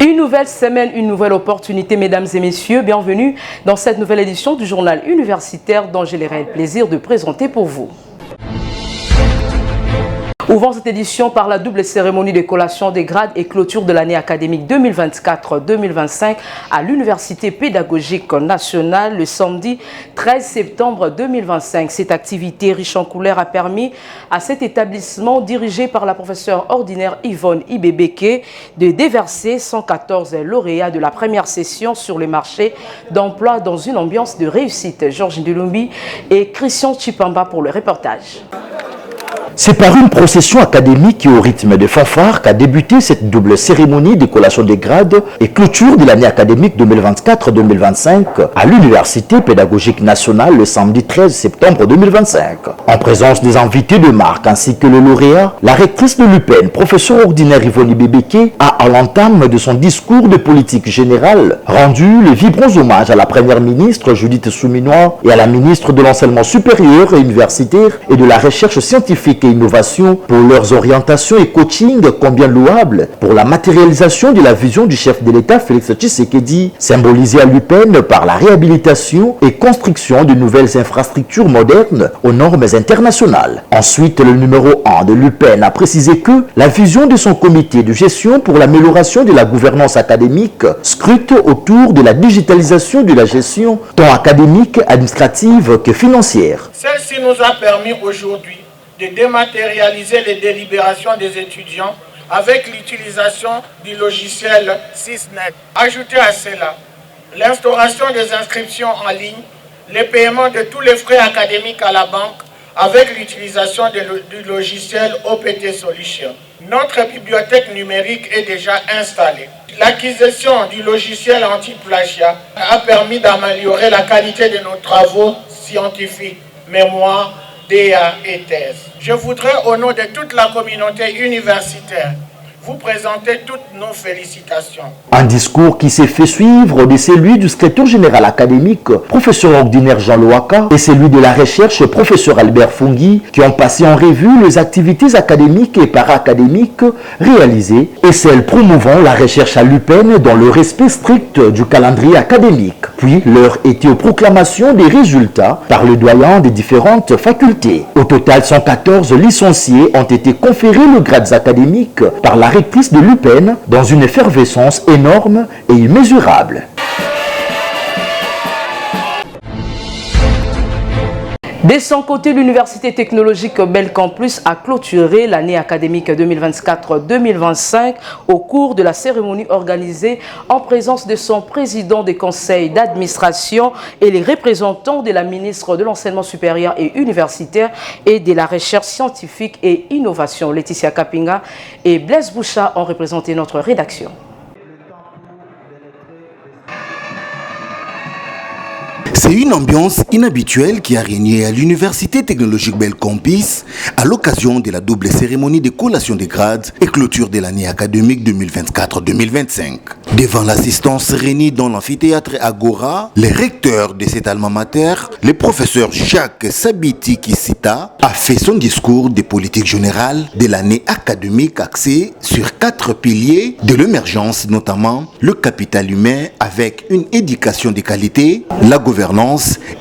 Une nouvelle semaine, une nouvelle opportunité, mesdames et messieurs. Bienvenue dans cette nouvelle édition du journal universitaire dont j'ai le réel plaisir de présenter pour vous. Ouvrons cette édition par la double cérémonie de collation des grades et clôture de l'année académique 2024-2025 à l'Université pédagogique nationale le samedi 13 septembre 2025. Cette activité riche en couleurs a permis à cet établissement dirigé par la professeure ordinaire Yvonne Ibebeke de déverser 114 lauréats de la première session sur le marché d'emploi dans une ambiance de réussite. Georges Ndulumbi et Christian Chipamba pour le reportage. C'est par une procession académique et au rythme de fanfare qu'a débuté cette double cérémonie de collation des grades et clôture de l'année académique 2024-2025 à l'Université pédagogique nationale le samedi 13 septembre 2025. En présence des invités de marque ainsi que le lauréat, la rectrice de l'UPEN, professeure ordinaire Yvonne Ibebeke, a à l'entame de son discours de politique générale rendu les vibrants hommages à la première ministre Judith Souminois et à la ministre de l'enseignement supérieur et universitaire et de la recherche scientifique et innovation pour leurs orientations et coaching combien louables pour la matérialisation de la vision du chef de l'État Félix Tshisekedi, symbolisée à l'UPEN par la réhabilitation et construction de nouvelles infrastructures modernes aux normes internationales. Ensuite, le numéro 1 de l'UPEN a précisé que la vision de son comité de gestion pour l'amélioration de la gouvernance académique scrute autour de la digitalisation de la gestion tant académique, administrative que financière. Celle-ci nous a permis aujourd'hui de dématérialiser les délibérations des étudiants avec l'utilisation du logiciel SysNet. Ajoutez à cela l'instauration des inscriptions en ligne, le paiement de tous les frais académiques à la banque avec l'utilisation du logiciel OPT Solution. Notre bibliothèque numérique est déjà installée. L'acquisition du logiciel anti-plagiat a permis d'améliorer la qualité de nos travaux scientifiques, mémoire, DA et thèse. Je voudrais, au nom de toute la communauté universitaire, vous présenter toutes nos félicitations. Un discours qui s'est fait suivre de celui du secrétaire général académique, professeur ordinaire Jean Loaka, et celui de la recherche, professeur Albert Fungui, qui ont passé en revue les activités académiques et para-académiques réalisées et celles promouvant la recherche à l'UPEN dans le respect strict du calendrier académique. Puis, l'heure était aux proclamations des résultats par le doyen des différentes facultés. Au total, 114 licenciés ont été conférés le grade académique par la rectrice de l'UPEN dans une effervescence énorme et immesurable. De son côté, l'Université technologique Belcampus a clôturé l'année académique 2024-2025 au cours de la cérémonie organisée en présence de son président des conseils d'administration et les représentants de la ministre de l'Enseignement supérieur et universitaire et de la recherche scientifique et innovation. Laetitia Kapinga et Blaise Boucha ont représenté notre rédaction. C'est une ambiance inhabituelle qui a régné à l'Université technologique Belcampus à l'occasion de la double cérémonie de collation des grades et clôture de l'année académique 2024-2025. Devant l'assistance réunie dans l'amphithéâtre Agora, les recteurs de cet alma mater, le professeur Jacques Sabiti Kisita, a fait son discours de politique générale de l'année académique axé sur 4 piliers de l'émergence, notamment le capital humain avec une éducation de qualité, la gouvernance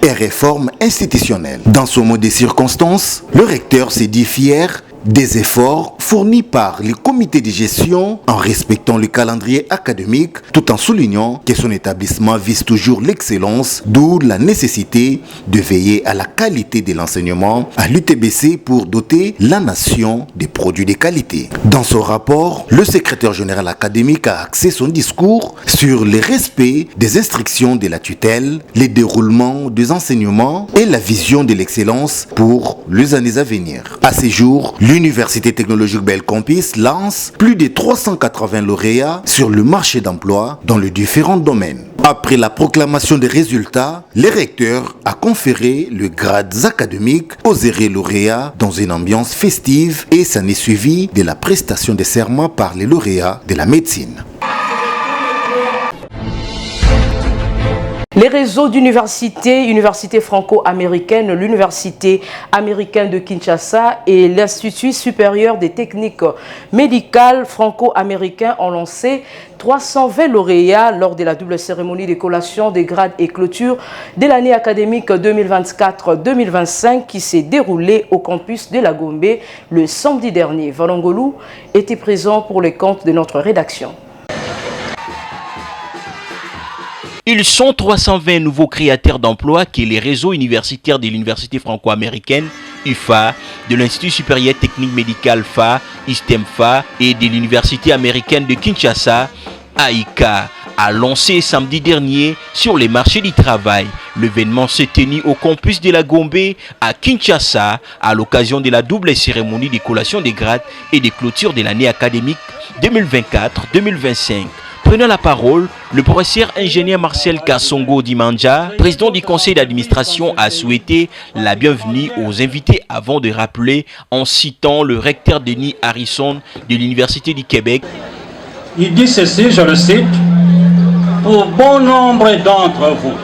et réforme institutionnelle. Dans ce mot de circonstances, le recteur s'est dit fier des efforts fournis par le comité de gestion en respectant le calendrier académique tout en soulignant que son établissement vise toujours l'excellence, d'où la nécessité de veiller à la qualité de l'enseignement à l'UTBC pour doter la nation des produits de qualité. Dans son rapport, le secrétaire général académique a axé son discours sur le respect des instructions de la tutelle, le déroulement des enseignements et la vision de l'excellence pour les années à venir. À ces jours, l'Université technologique Belcampus lance plus de 380 lauréats sur le marché d'emploi dans les différents domaines. Après la proclamation des résultats, le recteur a conféré le grade académique aux lauréats dans une ambiance festive et s'en est suivi de la prestation des serments par les lauréats de la médecine. Les réseaux d'universités, université franco-américaine, l'université américaine de Kinshasa et l'Institut supérieur des techniques médicales franco-américains ont lancé 320 lauréats lors de la double cérémonie de collation des grades et clôture de l'année académique 2024-2025 qui s'est déroulée au campus de la Gombe le samedi dernier. Valongolou était présent pour les comptes de notre rédaction. Ils sont 320 nouveaux créateurs d'emplois que les réseaux universitaires de l'Université franco-américaine, UFA, de l'Institut supérieur technique médical FA, ISTEMFA et de l'Université américaine de Kinshasa, AICA, a lancé samedi dernier sur les marchés du travail. L'événement s'est tenu au campus de la Gombe à Kinshasa à l'occasion de la double cérémonie de collation des grades et de clôture de l'année académique 2024-2025. Prenant la parole, le professeur ingénieur Marcel Kassongo Dimanja, président du conseil d'administration, a souhaité la bienvenue aux invités avant de rappeler, en citant le recteur Denis Harrison de l'Université du Québec. Il dit ceci, je le cite, pour bon nombre d'entre vous,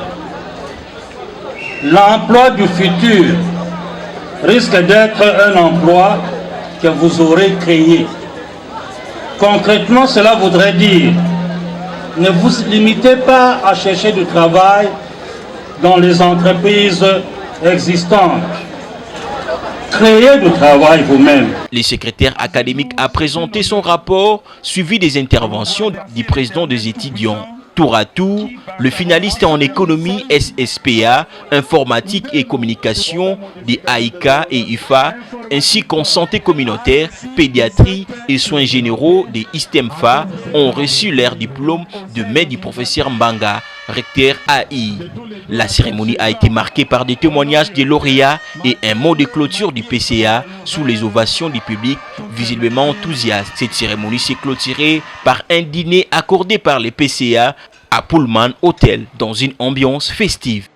l'emploi du futur risque d'être un emploi que vous aurez créé. Concrètement, cela voudrait dire ne vous limitez pas à chercher du travail dans les entreprises existantes. Créez du travail vous-même. Le secrétaire académique a présenté son rapport, suivi des interventions du président des étudiants. Tour à tour, le finaliste en économie SSPA, informatique et communication des AICA et UFA, ainsi qu'en santé communautaire, pédiatrie et soins généraux des ISTEMFA ont reçu leur diplôme de mai du professeur Mbanga, recteur AI. La cérémonie a été marquée par des témoignages des lauréats et un mot de clôture du PCA sous les ovations du public visiblement enthousiaste. Cette cérémonie s'est clôturée par un dîner accordé par les PCA à Pullman Hotel dans une ambiance festive.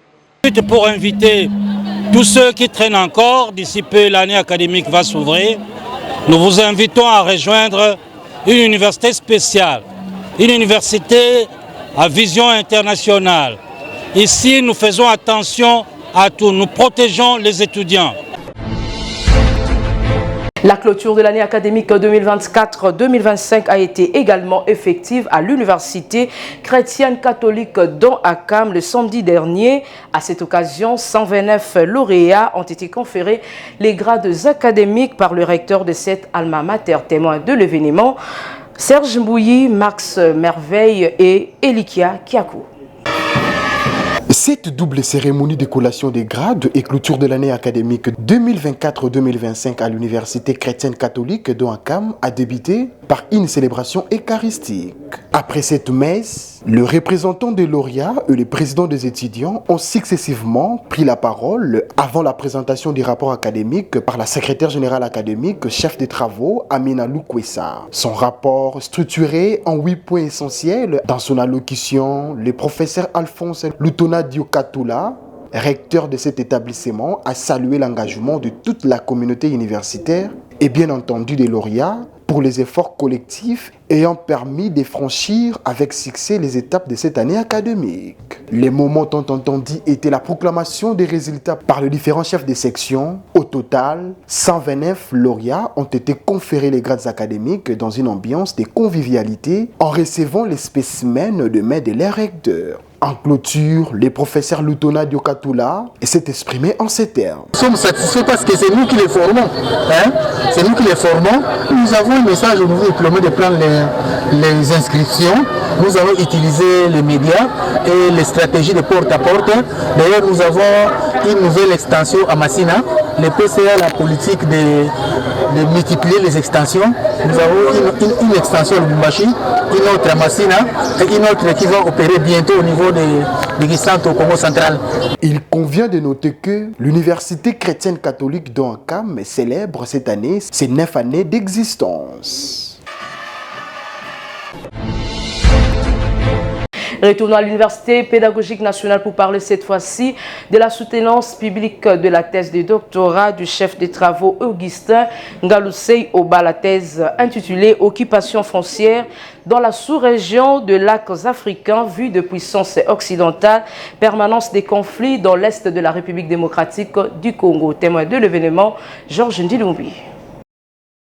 Pour inviter tous ceux qui traînent encore, d'ici peu l'année académique va s'ouvrir, nous vous invitons à rejoindre une université spéciale, une université à vision internationale. Ici, nous faisons attention à tout, nous protégeons les étudiants. La clôture de l'année académique 2024-2025 a été également effective à l'université chrétienne catholique d'Akam le samedi dernier. À cette occasion, 129 lauréats ont été conférés les grades académiques par le recteur de cette alma mater. Témoin de l'événement, Serge Mbouyi, Max Merveille et Elikia Kiakou. Cette double cérémonie de collation des grades et clôture de l'année académique 2024-2025 à l'université chrétienne catholique d'Ouakam a débuté par une célébration eucharistique. Après cette messe, le représentant des lauréats et le président des étudiants ont successivement pris la parole avant la présentation du rapport académique par la secrétaire générale académique, chef des travaux, Amina Loukwessa. Son rapport, structuré en 8 points essentiels, dans son allocution, le professeur Alphonse Lutona Diokatula, recteur de cet établissement, a salué l'engagement de toute la communauté universitaire et bien entendu des lauréats pour les efforts collectifs ayant permis de franchir avec succès les étapes de cette année académique. Les moments tant entendus étaient la proclamation des résultats par les différents chefs de section. Au total, 129 lauréats ont été conférés les grades académiques dans une ambiance de convivialité en recevant les spécimens de main de leurs recteurs. En clôture, le professeur Lutona Diokatula s'est exprimé en ces termes. Nous sommes satisfaits parce que c'est nous qui les formons. C'est nous qui les formons. Nous avons un message au nouveau diplômé de prendre les inscriptions. Nous avons utilisé les médias et les stratégies de porte-à-porte. D'ailleurs, nous avons une nouvelle extension à Massina. Le PCA, la politique de multiplier les extensions. Nous avons une extension à Lubumbashi, une autre à Massina et une autre qui va opérer bientôt au niveau de Gisanto au Congo central. Il convient de noter que l'université chrétienne catholique d'Ouakam célèbre cette année ses 9 années d'existence. Retournons à l'Université pédagogique nationale pour parler cette fois-ci de la soutenance publique de la thèse de doctorat du chef des travaux Augustin Ngalusei Oba, la thèse intitulée « Occupation foncière dans la sous-région de lacs africains vue de puissance occidentale, permanence des conflits dans l'est de la République démocratique du Congo ». Témoin de l'événement, Georges Ndilumbi.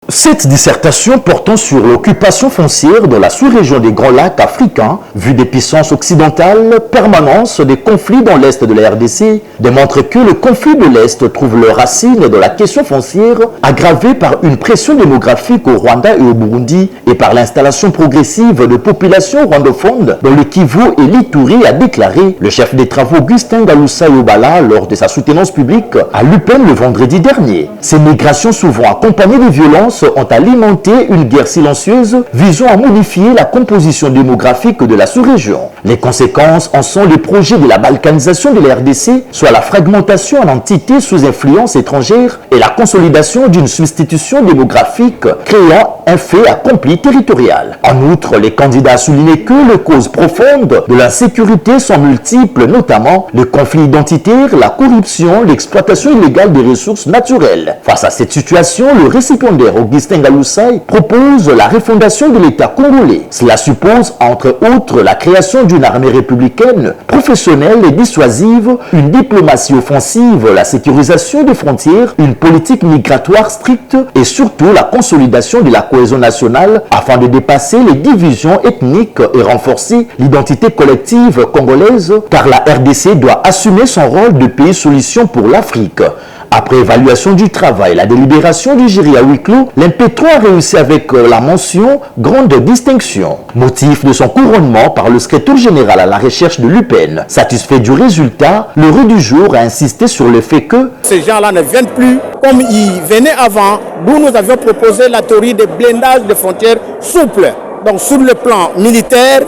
Cette dissertation portant sur l'occupation foncière de la sous-région des Grands Lacs africains, vue des puissances occidentales, permanence des conflits dans l'Est de la RDC, démontre que le conflit de l'Est trouve leurs racines dans la question foncière, aggravée par une pression démographique au Rwanda et au Burundi, et par l'installation progressive de populations rwandophones dans le Kivu et l'Ituri, a déclaré le chef des travaux Augustin Ngalusei Oba lors de sa soutenance publique à l'UPEN le vendredi dernier. Ces migrations souvent accompagnées de violences ont alimenté une guerre silencieuse visant à modifier la composition démographique de la sous-région. Les conséquences en sont les projets de la balkanisation de la RDC, soit la fragmentation en entités sous influence étrangère et la consolidation d'une substitution démographique créant un fait accompli territorial. En outre, les candidats soulignaient que les causes profondes de l'insécurité sont multiples, notamment le conflit identitaire, la corruption, l'exploitation illégale des ressources naturelles. Face à cette situation, le récipiendaire Augustin Ngalusei propose la refondation de l'État congolais. Cela suppose, entre autres, la création d'une armée républicaine, professionnelle et dissuasive, une diplomatie offensive, la sécurisation des frontières, une politique migratoire stricte et surtout la consolidation de la cohésion nationale afin de dépasser les divisions ethniques et renforcer l'identité collective congolaise, car la RDC doit assumer son rôle de pays solution pour l'Afrique. Après évaluation du travail, la délibération du jury à huis clos, l'IMP3 a réussi avec la mention « Grande distinction ». Motif de son couronnement par le secrétaire général à la recherche de l'UPN. Satisfait du résultat, l'heureux du jour a insisté sur le fait que ces gens-là ne viennent plus comme ils venaient avant, d'où nous avions proposé la théorie de blindage des frontières souple. Donc sur le plan militaire,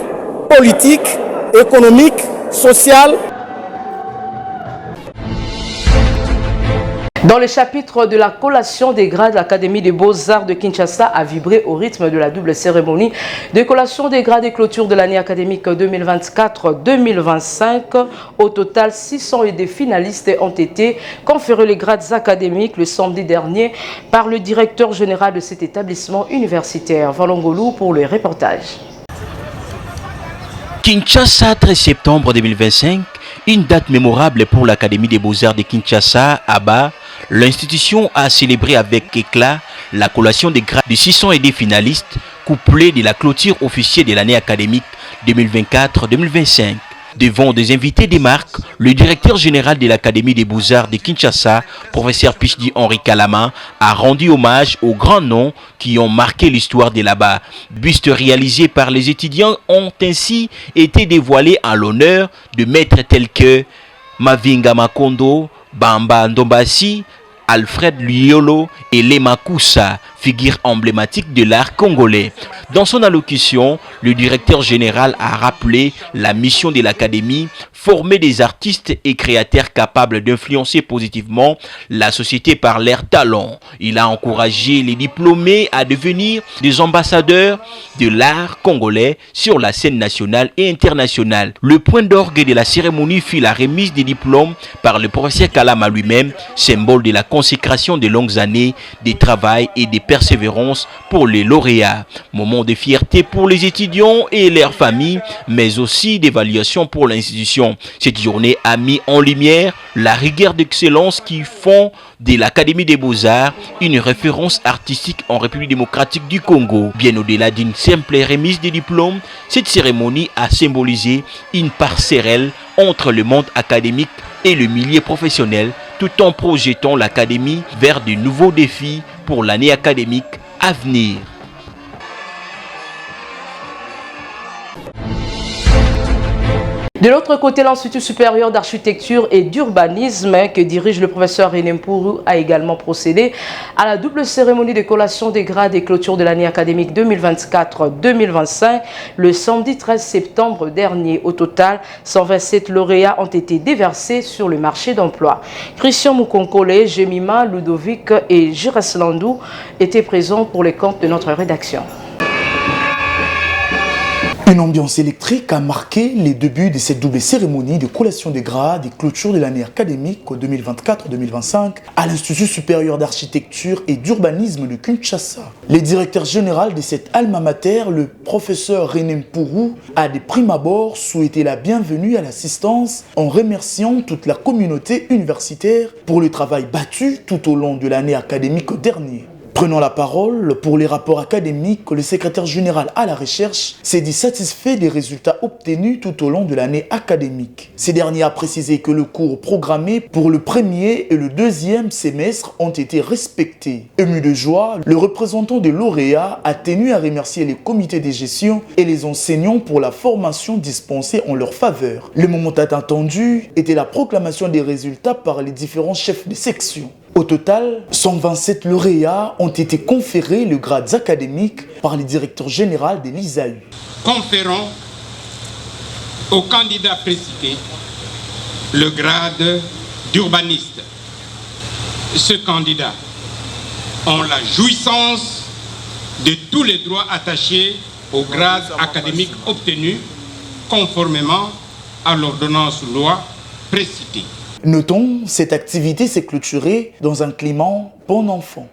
politique, économique, social. Dans le chapitre de la collation des grades, l'Académie des Beaux-Arts de Kinshasa a vibré au rythme de la double cérémonie de collation des grades et clôture de l'année académique 2024-2025. Au total, 600 et des finalistes ont été conférés les grades académiques le samedi dernier par le directeur général de cet établissement universitaire, Valongolou, pour le reportage. Kinshasa, 13 septembre 2025, une date mémorable pour l'Académie des Beaux-Arts de Kinshasa, ABA. L'institution a célébré avec éclat la collation des grades de 600 et des finalistes, couplée de la clôture officielle de l'année académique 2024-2025. Devant des invités des marques, le directeur général de l'Académie des Beaux-Arts de Kinshasa, professeur Pichdi Henri Kalama, a rendu hommage aux grands noms qui ont marqué l'histoire de là-bas. Bustes réalisés par les étudiants ont ainsi été dévoilés en l'honneur de maîtres tels que Mavinga Makondo, Bamba Ndombasi, Alfred Liolo et Lema Koussa, figure emblématique de l'art congolais. Dans son allocution, le directeur général a rappelé la mission de l'Académie, former des artistes et créateurs capables d'influencer positivement la société par leurs talents. Il a encouragé les diplômés à devenir des ambassadeurs de l'art congolais sur la scène nationale et internationale. Le point d'orgue de la cérémonie fut la remise des diplômes par le professeur Kalama lui-même, symbole de la consécration de longues années de travail et de persévérance pour les lauréats. Moment de fierté pour les étudiants et leurs familles, mais aussi d'évaluation pour l'institution. Cette journée a mis en lumière la rigueur d'excellence qui font de l'Académie des Beaux-Arts une référence artistique en République démocratique du Congo. Bien au-delà d'une simple remise des diplômes, cette cérémonie a symbolisé une passerelle entre le monde académique et le milieu professionnel, tout en projetant l'Académie vers de nouveaux défis pour l'année académique à venir. De l'autre côté, l'Institut supérieur d'architecture et d'urbanisme que dirige le professeur René Mpourou a également procédé à la double cérémonie de collation des grades et clôture de l'année académique 2024-2025 le samedi 13 septembre dernier. Au total, 127 lauréats ont été déversés sur le marché d'emploi. Christian Moukonkole, Jemima, Ludovic et Jires Landou étaient présents pour les comptes de notre rédaction. Une ambiance électrique a marqué les débuts de cette double cérémonie de collation des grades et clôture de l'année académique 2024-2025 à l'Institut supérieur d'architecture et d'urbanisme de Kinshasa. Le directeur général de cette alma mater, le professeur René Mpourou, a de prime abord souhaité la bienvenue à l'assistance en remerciant toute la communauté universitaire pour le travail battu tout au long de l'année académique dernière. Prenant la parole pour les rapports académiques, le secrétaire général à la recherche s'est dit satisfait des résultats obtenus tout au long de l'année académique. Ce dernier a précisé que le cours programmé pour le premier et le deuxième semestre ont été respectés. Ému de joie, le représentant de lauréats a tenu à remercier les comités de gestion et les enseignants pour la formation dispensée en leur faveur. Le moment attendu était la proclamation des résultats par les différents chefs de section. Au total, 127 lauréats ont été conférés le grade académique par le directeur général de l'ISAU. Conférons au candidat précité le grade d'urbaniste. Ce candidat a la jouissance de tous les droits attachés au grade académique obtenu conformément à l'ordonnance loi précitée. Notons, cette activité s'est clôturée dans un climat bon enfant.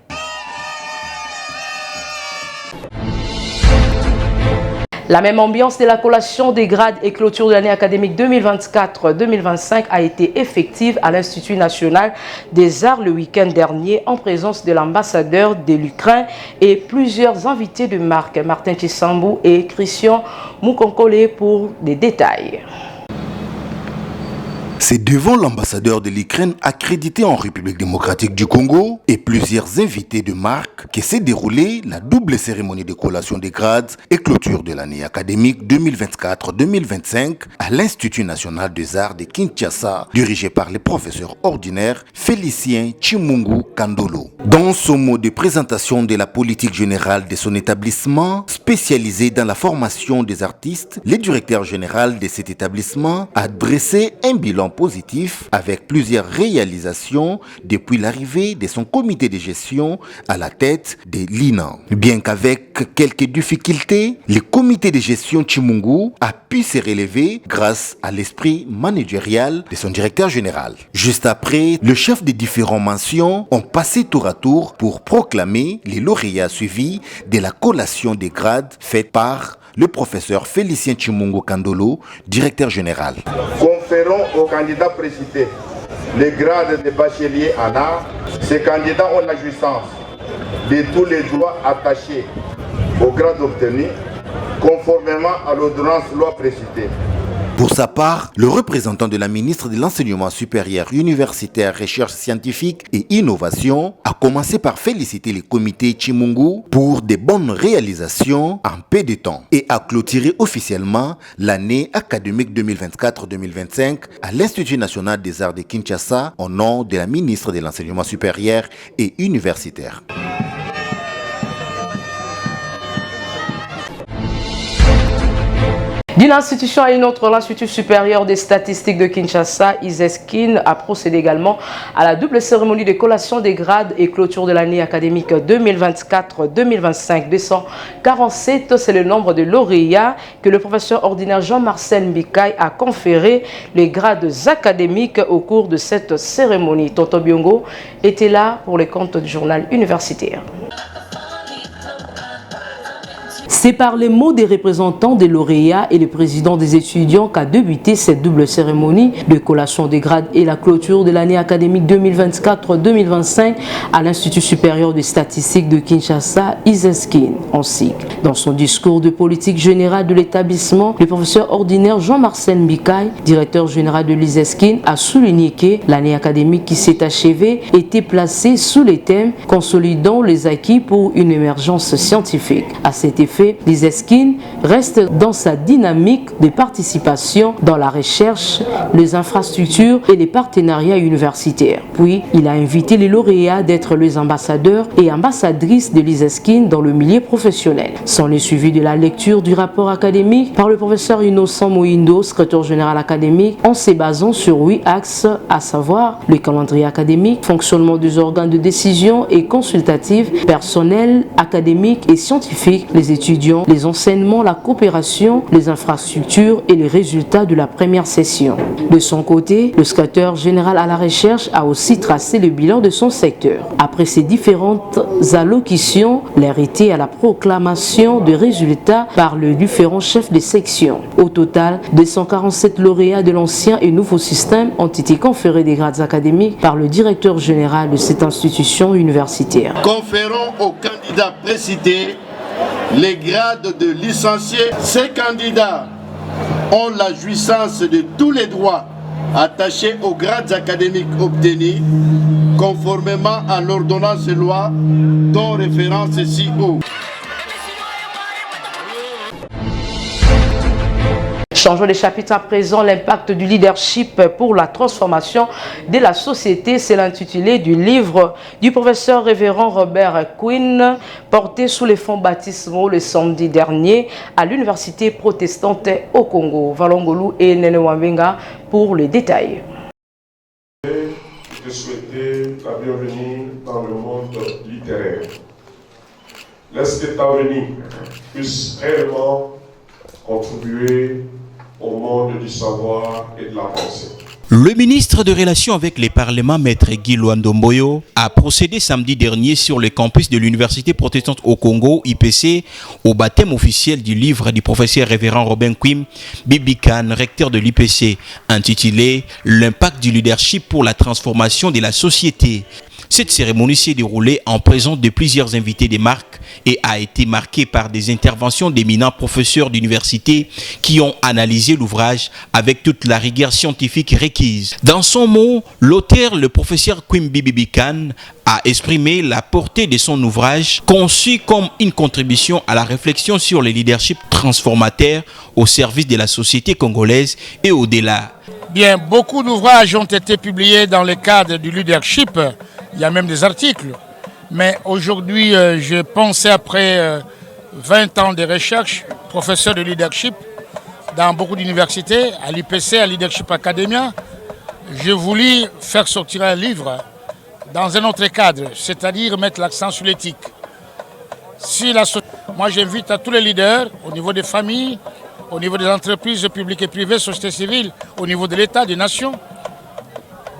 La même ambiance de la collation des grades et clôture de l'année académique 2024-2025 a été effective à l'Institut national des arts le week-end dernier en présence de l'ambassadeur de l'Ukraine et plusieurs invités de marque, Martin Tshisambou et Christian Mukonkole pour des détails. C'est devant l'ambassadeur de l'Ukraine accrédité en République démocratique du Congo et plusieurs invités de marque que s'est déroulée la double cérémonie de collation des grades et clôture de l'année académique 2024-2025 à l'Institut national des arts de Kinshasa, dirigé par le professeur ordinaire Félicien Chimungu Kandolo. Dans son mot de présentation de la politique générale de son établissement, spécialisé dans la formation des artistes, le directeur général de cet établissement a dressé un bilan positif avec plusieurs réalisations depuis l'arrivée de son comité de gestion à la tête de l'INA. Bien qu'avec quelques difficultés, le comité de gestion Chimungu a pu se relever grâce à l'esprit managérial de son directeur général. Juste après, le chef des différentes mentions ont passé tour à tour pour proclamer les lauréats suivis de la collation des grades faite par le professeur Félicien Chimungu Kandolo, directeur général. Conférons aux candidats précités les grades de bachelier en art. Ces candidats ont la jouissance de tous les droits attachés au grade obtenu, conformément à l'ordonnance loi précitée. Pour sa part, le représentant de la ministre de l'Enseignement supérieur universitaire, recherche scientifique et innovation a commencé par féliciter le comité Chimungu pour de bonnes réalisations en peu de temps et a clôturé officiellement l'année académique 2024-2025 à l'Institut national des arts de Kinshasa au nom de la ministre de l'Enseignement supérieur et universitaire. D'une institution à une autre, l'Institut supérieur des statistiques de Kinshasa, ISESKIN, a procédé également à la double cérémonie de collation des grades et clôture de l'année académique 2024-2025. 247, c'est le nombre de lauréats que le professeur ordinaire Jean-Marcel Mbikaï a conféré les grades académiques au cours de cette cérémonie. Tonto Biongo était là pour les comptes du journal universitaire. C'est par les mots des représentants des lauréats et le président des étudiants qu'a débuté cette double cérémonie de collation des grades et la clôture de l'année académique 2024-2025 à l'Institut supérieur des statistiques de Kinshasa, ISESKIN, en cycle. Dans son discours de politique générale de l'établissement, le professeur ordinaire Jean-Marcel Mbikaï, directeur général de l'ISESKIN, a souligné que l'année académique qui s'est achevée était placée sous les thèmes consolidant les acquis pour une émergence scientifique. À cet effet, l'ISESKIN reste dans sa dynamique de participation dans la recherche, les infrastructures et les partenariats universitaires. Puis, il a invité les lauréats d'être les ambassadeurs et ambassadrices de l'ISESKIN dans le milieu professionnel. Sans le suivi de la lecture du rapport académique par le professeur Innocent Moindo, secrétaire général académique, en se basant sur 8 axes, à savoir le calendrier académique, fonctionnement des organes de décision et consultatifs, personnel, académique et scientifique, les étudiants étudiants les enseignements, la coopération, les infrastructures et les résultats de la première session. De son côté, le secrétaire général à la recherche a aussi tracé le bilan de son secteur. Après ces différentes allocutions, l'arrêté à la proclamation de résultats par le différents chefs de section. Au total, 247 lauréats de l'ancien et nouveau système ont été conférés des grades académiques par le directeur général de cette institution universitaire. Conférons aux candidats précités les grades de licencié. Ces candidats ont la jouissance de tous les droits attachés aux grades académiques obtenus conformément à l'ordonnance de loi dont référence ci-haut. Changeons de chapitre à présent, l'impact du leadership pour la transformation de la société. C'est l'intitulé du livre du professeur révérend Robert Quinn, porté sous les fonds baptismaux le samedi dernier à l'université protestante au Congo. Valongolu et Nene Wambenga pour les détails. Je te souhaiter la bienvenue dans le monde littéraire. Laisse que ta venue puisse réellement contribuer au monde du savoir et de la pensée. Le ministre de Relations avec les Parlements, Maître Guy Luandomboyo, a procédé samedi dernier sur le campus de l'Université protestante au Congo, IPC, au baptême officiel du livre du professeur révérend Robert Quinn Bibikan, recteur de l'IPC, intitulé « L'impact du leadership pour la transformation de la société ». Cette cérémonie s'est déroulée en présence de plusieurs invités des marques et a été marquée par des interventions d'éminents professeurs d'université qui ont analysé l'ouvrage avec toute la rigueur scientifique requise. Dans son mot, l'auteur, le professeur Quimby Bibikan, a exprimé la portée de son ouvrage conçu comme une contribution à la réflexion sur le leadership transformateur au service de la société congolaise et au-delà. Bien, beaucoup d'ouvrages ont été publiés dans le cadre du leadership. Il y a même des articles. Mais aujourd'hui, je pensais après 20 ans de recherche, professeur de leadership dans beaucoup d'universités, à l'IPC, à Leadership Academia, je voulais faire sortir un livre dans un autre cadre, c'est-à-dire mettre l'accent sur l'éthique. Moi, j'invite à tous les leaders, au niveau des familles, au niveau des entreprises publiques et privées, sociétés civiles, au niveau de l'État, des nations,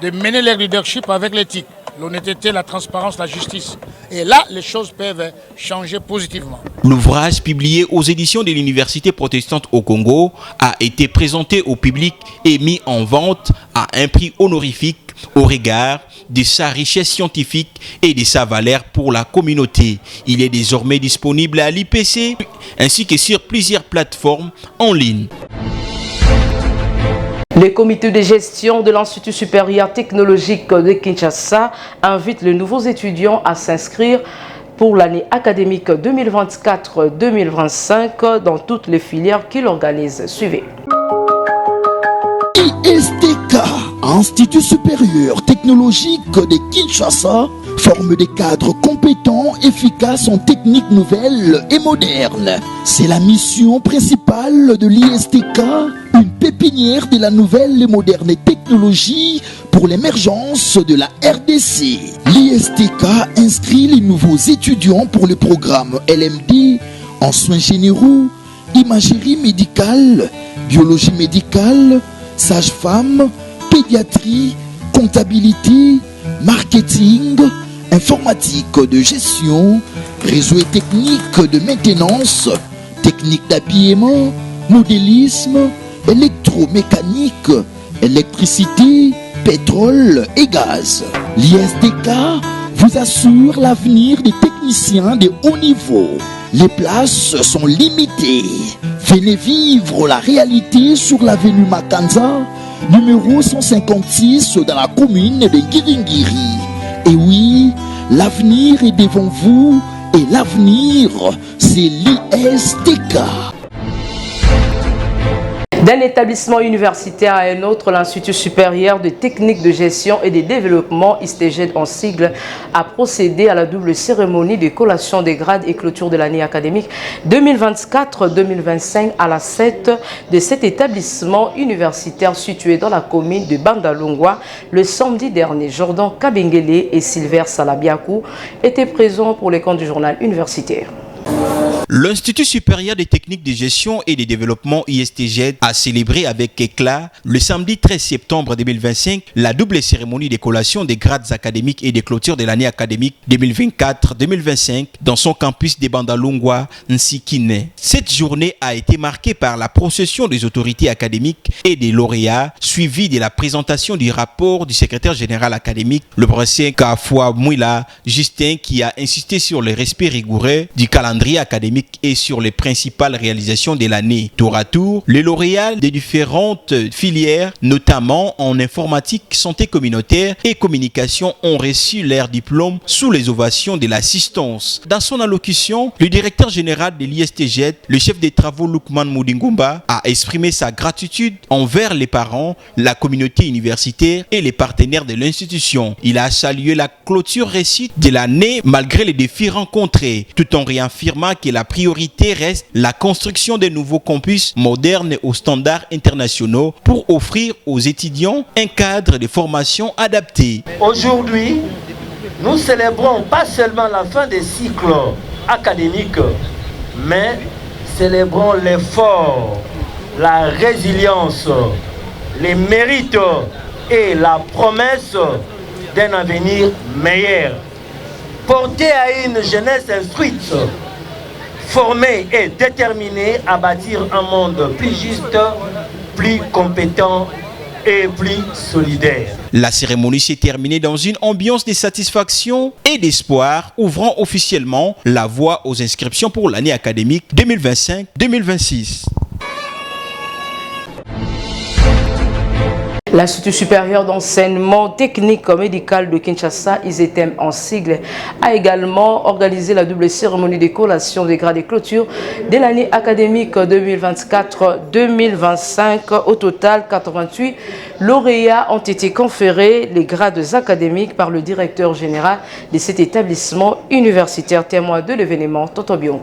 de mener leur leadership avec l'éthique, l'honnêteté, la transparence, la justice. Et là, les choses peuvent changer positivement. L'ouvrage, publié aux éditions de l'Université protestante au Congo, a été présenté au public et mis en vente à un prix honorifique au regard de sa richesse scientifique et de sa valeur pour la communauté. Il est désormais disponible à l'IPC ainsi que sur plusieurs plateformes en ligne. Le comité de gestion de l'Institut supérieur technologique de Kinshasa invite les nouveaux étudiants à s'inscrire pour l'année académique 2024-2025 dans toutes les filières qu'il organise. Suivez. ISTK, Institut supérieur technologique de Kinshasa, forme des cadres compétents, efficaces en techniques nouvelles et modernes. C'est la mission principale de l'ISTK, une pépinière de la nouvelle et moderne technologie pour l'émergence de la RDC. L'ISTK inscrit les nouveaux étudiants pour le programme LMD en soins généraux, imagerie médicale, biologie médicale, sage-femme, pédiatrie, comptabilité, marketing, informatique de gestion, réseau et technique de maintenance, technique d'habillement, modélisme, électromécanique, électricité, pétrole et gaz. L'ISTK vous assure l'avenir des techniciens de haut niveau. Les places sont limitées. Venez vivre la réalité sur l'avenue Makanza, numéro 156 dans la commune de Ngiringiri. Et oui, l'avenir est devant vous et l'avenir, c'est l'ISTK. D'un établissement universitaire à un autre, l'Institut supérieur de techniques de gestion et de développement, ISTGED en sigle, a procédé à la double cérémonie de collation des grades et clôture de l'année académique 2024-2025 à la 7 de cet établissement universitaire situé dans la commune de Bandalungwa. Le samedi dernier, Jordan Kabengele et Silver Salabiakou étaient présents pour les comptes du journal universitaire. L'Institut supérieur des techniques de gestion et de développement ISTGED a célébré avec éclat le samedi 13 septembre 2025 la double cérémonie de collation des grades académiques et de clôture de l'année académique 2024-2025 dans son campus de Bandalungwa, Nsikine. Cette journée a été marquée par la procession des autorités académiques et des lauréats, suivie de la présentation du rapport du secrétaire général académique, le professeur Kafwa Mouila Justin, qui a insisté sur le respect rigoureux du calendrier académique et sur les principales réalisations de l'année. Tour à tour, les lauréats des différentes filières, notamment en informatique, santé communautaire et communication, ont reçu leur diplôme sous les ovations de l'assistance. Dans son allocution, le directeur général de l'ISTGED, le chef des travaux Lukman Moudingumba, a exprimé sa gratitude envers les parents, la communauté universitaire et les partenaires de l'institution. Il a salué la clôture réussite de l'année malgré les défis rencontrés, tout en réaffirmant que la priorité reste la construction de nouveaux campus modernes aux standards internationaux pour offrir aux étudiants un cadre de formation adapté. Aujourd'hui, nous célébrons pas seulement la fin des cycles académiques, mais célébrons l'effort, la résilience, les mérites et la promesse d'un avenir meilleur. Porté à une jeunesse instruite, formée et déterminée à bâtir un monde plus juste, plus compétent et plus solidaire. La cérémonie s'est terminée dans une ambiance de satisfaction et d'espoir, ouvrant officiellement la voie aux inscriptions pour l'année académique 2025-2026. L'Institut supérieur d'enseignement technique médical de Kinshasa, ISETEM en sigle, a également organisé la double cérémonie de collation des grades et clôture de l'année académique 2024-2025. Au total, 88 lauréats ont été conférés les grades académiques par le directeur général de cet établissement universitaire, témoin de l'événement Tonton Biongo.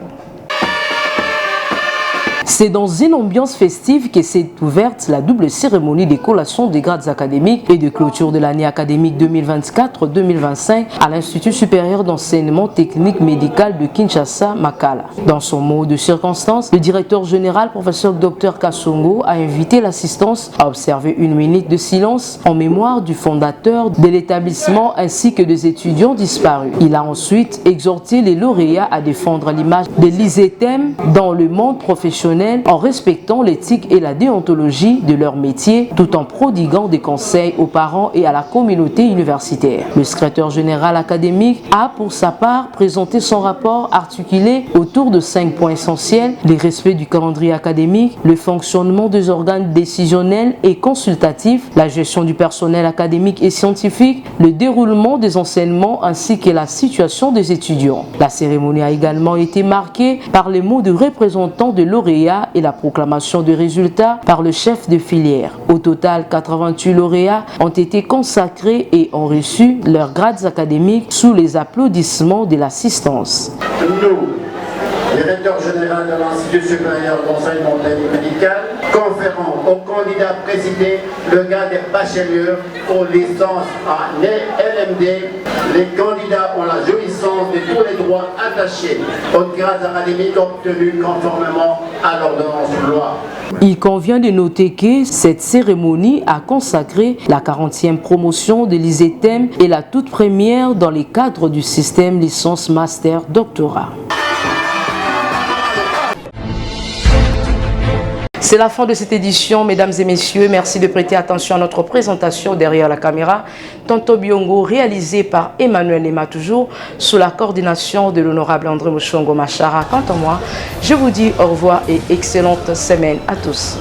C'est dans une ambiance festive que s'est ouverte la double cérémonie de collation des grades académiques et de clôture de l'année académique 2024-2025 à l'Institut supérieur d'enseignement technique médical de Kinshasa, Makala. Dans son mot de circonstance, le directeur général, professeur Dr Kassongo, a invité l'assistance à observer une minute de silence en mémoire du fondateur de l'établissement ainsi que des étudiants disparus. Il a ensuite exhorté les lauréats à défendre l'image de l'ISETEM dans le monde professionnel en respectant l'éthique et la déontologie de leur métier, tout en prodiguant des conseils aux parents et à la communauté universitaire. Le secrétaire général académique a pour sa part présenté son rapport articulé autour de 5 points essentiels: le respect du calendrier académique, le fonctionnement des organes décisionnels et consultatifs, la gestion du personnel académique et scientifique, le déroulement des enseignements ainsi que la situation des étudiants. La cérémonie a également été marquée par les mots de représentants de lauréats et la proclamation de résultats par le chef de filière. Au total, 88 lauréats ont été consacrés et ont reçu leurs grades académiques sous les applaudissements de l'assistance. Nous, directeur général de l'Institut supérieur d'enseignement médical, conférons aux candidats précités le grade de bachelier aux licences en LMD. Les candidats ont la jouissance de tous les droits attachés aux grades académiques obtenus conformément à l'ordonnance loi. Il convient de noter que cette cérémonie a consacré la 40e promotion de l'ISETEM et la toute première dans les cadres du système licence master doctorat. C'est la fin de cette édition, mesdames et messieurs. Merci de prêter attention à notre présentation derrière la caméra. Tonton Biongo, réalisé par Emmanuel Lema, toujours sous la coordination de l'honorable André Mouchongo Machara. Quant à moi, je vous dis au revoir et excellente semaine à tous.